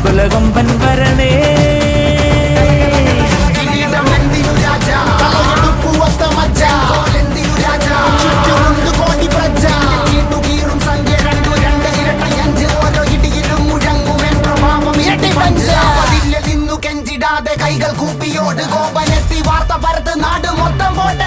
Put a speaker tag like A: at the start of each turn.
A: കുലകൊമ്പൻ വരണേ.
B: കൈകൾ കൂപ്പിയോട് കോപനെത്തി വാർത്ത പരത്ത് നാട് മൊത്തം പോട്ടെ.